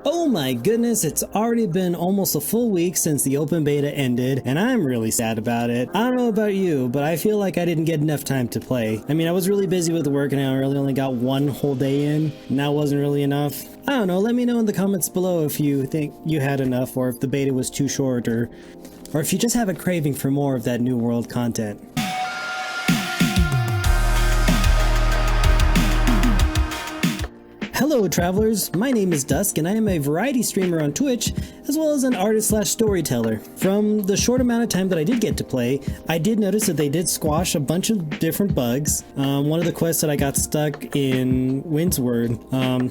Oh my goodness, it's already been almost a full week since the open beta ended, and I'm really sad about it. I don't know about you, but I feel like I didn't get enough time to play. I mean, I was really busy with work and I really only got one whole day in, and that wasn't really enough. I don't know, let me know in the comments below if you think you had enough, or if the beta was too short, or if you just have a craving for more of that New World content. Hello travelers, my name is Dusk and I am a variety streamer on Twitch, as well as an artist/storyteller. From the short amount of time that I did get to play, I did notice that they did squash a bunch of different bugs. One of the quests that I got stuck in Windsward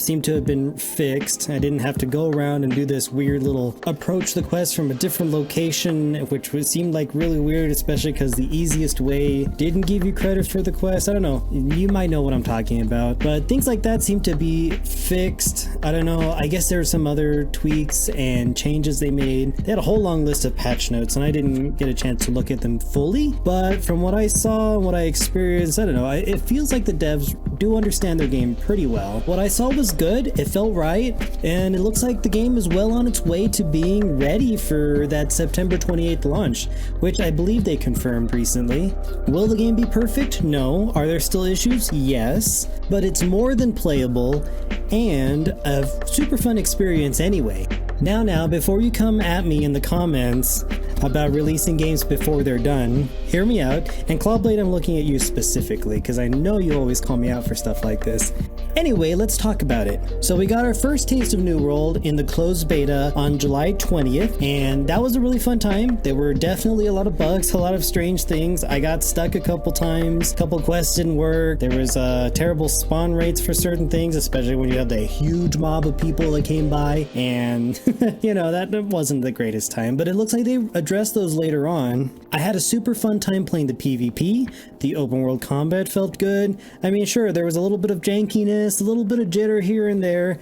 seemed to have been fixed. I didn't have to go around and do this weird little approach the quest from a different location, which seemed like really weird, especially because the easiest way didn't give you credit for the quest. I don't know, you might know what I'm talking about, but things like that seem to be fixed. I don't know, I guess there were some other tweaks and changes they made. They had a whole long list of patch notes and I didn't get a chance to look at them fully, but from what I saw and what I experienced, I don't know, it feels like the devs do understand their game pretty well. What I saw was good, it felt right, and it looks like the game is well on its way to being ready for that September 28th launch, which I believe they confirmed recently. Will the game be perfect? No. Are there still issues? Yes, but it's more than playable and a super fun experience anyway. Now, before you come at me in the comments about releasing games before they're done, hear me out, and Clawblade, I'm looking at you specifically because I know you always call me out for stuff like this. Anyway, let's talk about it. So we got our first taste of New World in the closed beta on July 20th, and that was a really fun time. There were definitely a lot of bugs, a lot of strange things. I got stuck a couple times, a couple quests didn't work. There was terrible spawn rates for certain things, especially when you had the huge mob of people that came by, and you know, that wasn't the greatest time, but it looks like they addressed those later on. I had a super fun time playing the PvP. The open world combat felt good. I mean, sure, there was a little bit of jankiness, a little bit of jitter here and there,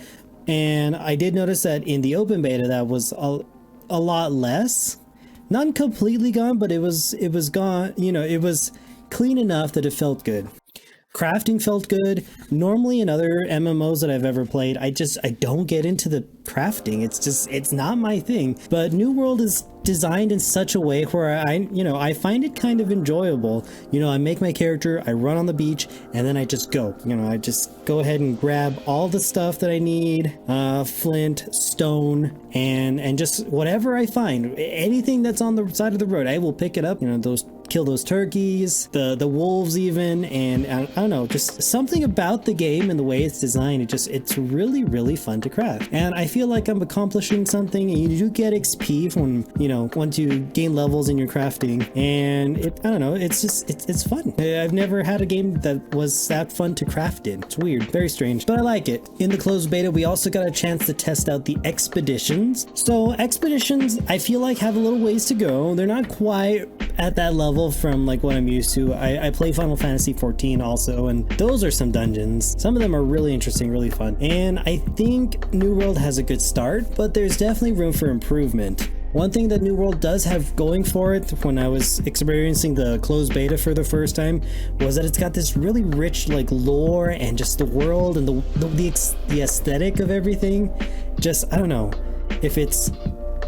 and I did notice that in the open beta that was a lot less. Not completely gone, but it was gone, you know, it was clean enough that it felt good. Crafting felt good. Normally in other MMOs that I've ever played, I don't get into the crafting. It's not my thing. But New World is designed in such a way where I find it kind of enjoyable. You know, I make my character, I run on the beach, and then I just go. You know, I just go ahead and grab all the stuff that I need, flint, stone, and just whatever I find. Anything that's on the side of the road, I will pick it up. You know, kill those turkeys, the wolves even, and I don't know, just something about the game and the way it's designed, it's really, really fun to craft. And I feel like I'm accomplishing something, and you do get XP when, you know, once you gain levels in your crafting, and I don't know, it's fun. I've never had a game that was that fun to craft in. It's weird, very strange, but I like it. In the closed beta, we also got a chance to test out the expeditions. So expeditions, I feel like have a little ways to go. They're not quite at that level from like what I'm used to. I play Final Fantasy 14 also, and those are some dungeons. Some of them are really interesting, really fun. And I think New World has a good start, but there's definitely room for improvement. One thing that New World does have going for it when I was experiencing the closed beta for the first time was that it's got this really rich like lore and just the world and the aesthetic of everything. Just, I don't know if it's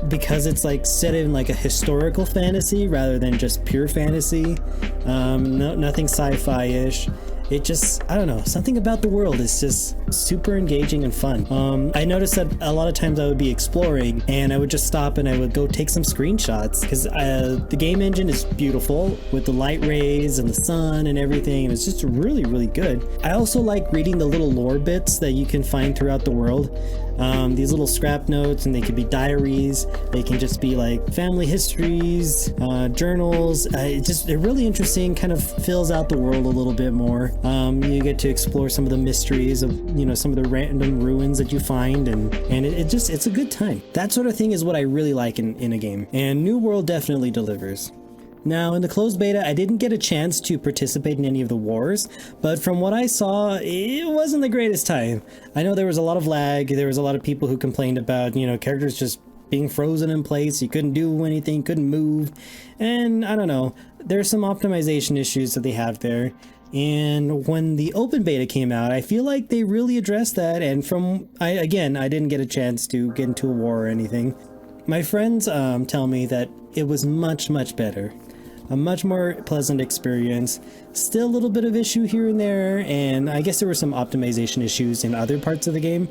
because it's like set in like a historical fantasy rather than just pure fantasy. Nothing sci-fi-ish. It just, I don't know, something about the world is just super engaging and fun. I noticed that a lot of times I would be exploring and I would just stop and I would go take some screenshots because the game engine is beautiful with the light rays and the sun and everything, and it's just really, really good. I also like reading the little lore bits that you can find throughout the world. These little scrap notes, and they could be diaries, they can just be like family histories, journals. It's really interesting, kind of fills out the world a little bit more. You get to explore some of the mysteries of, you know, some of the random ruins that you find, and it's a good time. That sort of thing is what I really like in a game, and New World definitely delivers. Now, in the closed beta, I didn't get a chance to participate in any of the wars, but from what I saw, it wasn't the greatest time. I know there was a lot of lag, there was a lot of people who complained about, you know, characters just being frozen in place, you couldn't do anything, couldn't move, and I don't know, there's some optimization issues that they have there. And when the open beta came out, I feel like they really addressed that. And I didn't get a chance to get into a war or anything. My friends tell me that it was much, much better. A much more pleasant experience. Still a little bit of issue here and there, and I guess there were some optimization issues in other parts of the game.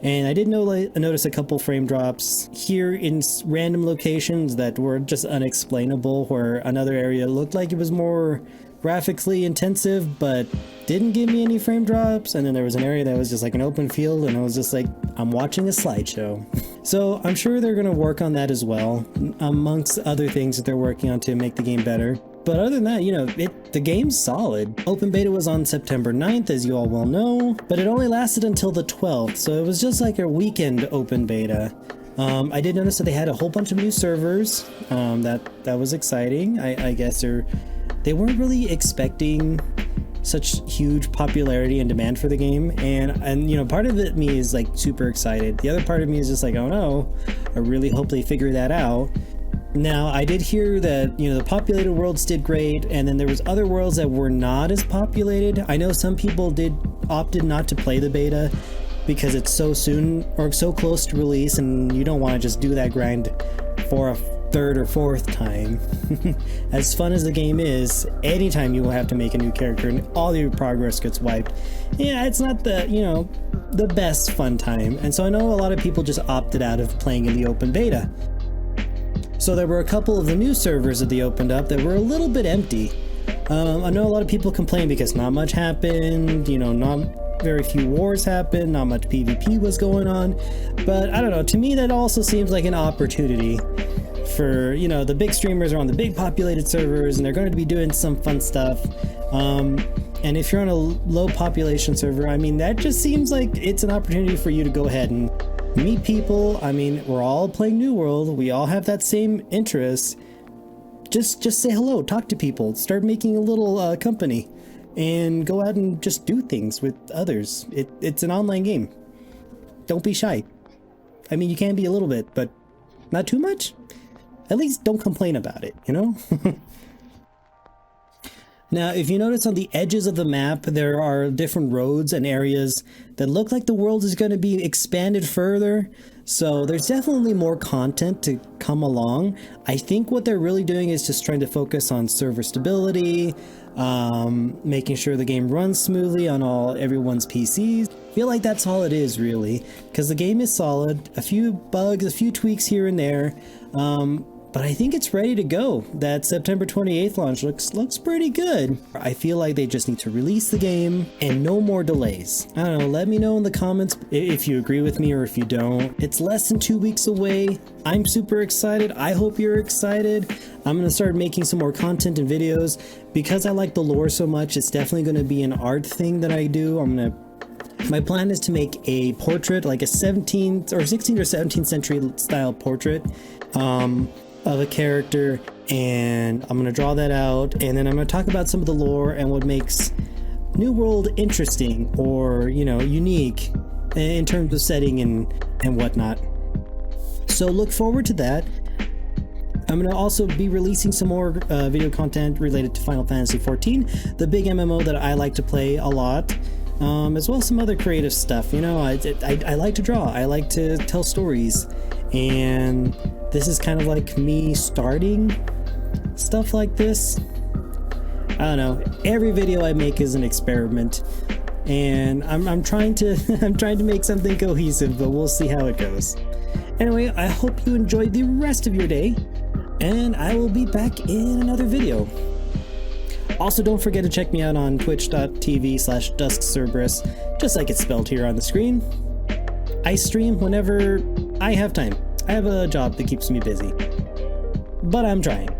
And I did notice a couple frame drops here in random locations that were just unexplainable, where another area looked like it was more graphically intensive but didn't give me any frame drops, and then there was an area that was just like an open field and I was just like, I'm watching a slideshow. So I'm sure they're going to work on that as well, amongst other things that they're working on to make the game better. But other than that, you know, the game's solid. Open beta was on September 9th, as you all well know, but it only lasted until the 12th, so it was just like a weekend open beta. I did notice that they had a whole bunch of new servers. That was exciting. I guess they weren't really expecting such huge popularity and demand for the game, and you know, part of me is like super excited. The other part of me is just like, oh no, I really hope they figure that out. Now, I did hear that, you know, the populated worlds did great, and then there was other worlds that were not as populated. I know some people opted not to play the beta because it's so soon or so close to release, and you don't want to just do that grind for a third or fourth time. As fun as the game is, anytime you will have to make a new character and all your progress gets wiped, yeah, it's not the best fun time. And so I know a lot of people just opted out of playing in the open beta. So there were a couple of the new servers that they opened up that were a little bit empty. I know a lot of people complain because not much happened, you know, not very few wars happened, not much PvP was going on, but I don't know, to me that also seems like an opportunity for, you know, the big streamers are on the big populated servers and they're going to be doing some fun stuff. And if you're on a low population server, I mean, that just seems like it's an opportunity for you to go ahead and meet people. I mean, we're all playing New World. We all have that same interest. Just say hello, talk to people, start making a little company, and go out and just do things with others. It's an online game. Don't be shy. I mean, you can be a little bit, but not too much. At least don't complain about it, you know? Now, if you notice on the edges of the map, there are different roads and areas that look like the world is going to be expanded further. So there's definitely more content to come along. I think what they're really doing is just trying to focus on server stability, making sure the game runs smoothly on everyone's PCs. I feel like that's all it is, really, because the game is solid. A few bugs, a few tweaks here and there. But I think it's ready to go. That September 28th launch looks pretty good. I feel like they just need to release the game and no more delays. I don't know, let me know in the comments if you agree with me or if you don't. It's less than 2 weeks away. I'm super excited. I hope you're excited. I'm gonna start making some more content and videos. Because I like the lore so much, it's definitely gonna be an art thing that I do. My plan is to make a portrait, like a 17th or 16th or 17th century style portrait of a character, and I'm going to draw that out, and then I'm going to talk about some of the lore and what makes New World interesting or, you know, unique in terms of setting and whatnot. So look forward to that. I'm going to also be releasing some more video content related to Final Fantasy XIV, the big MMO that I like to play a lot. As well as some other creative stuff. You know, I like to draw, I like to tell stories, and this is kind of like me starting stuff like this. I don't know, every video I make is an experiment, and I'm trying to make something cohesive, but we'll see how it goes. Anyway, I hope you enjoyed the rest of your day, and I will be back in another video. Also, don't forget to check me out on twitch.tv/duskcerberus, just like it's spelled here on the screen. I stream whenever I have time. I have a job that keeps me busy, but I'm trying.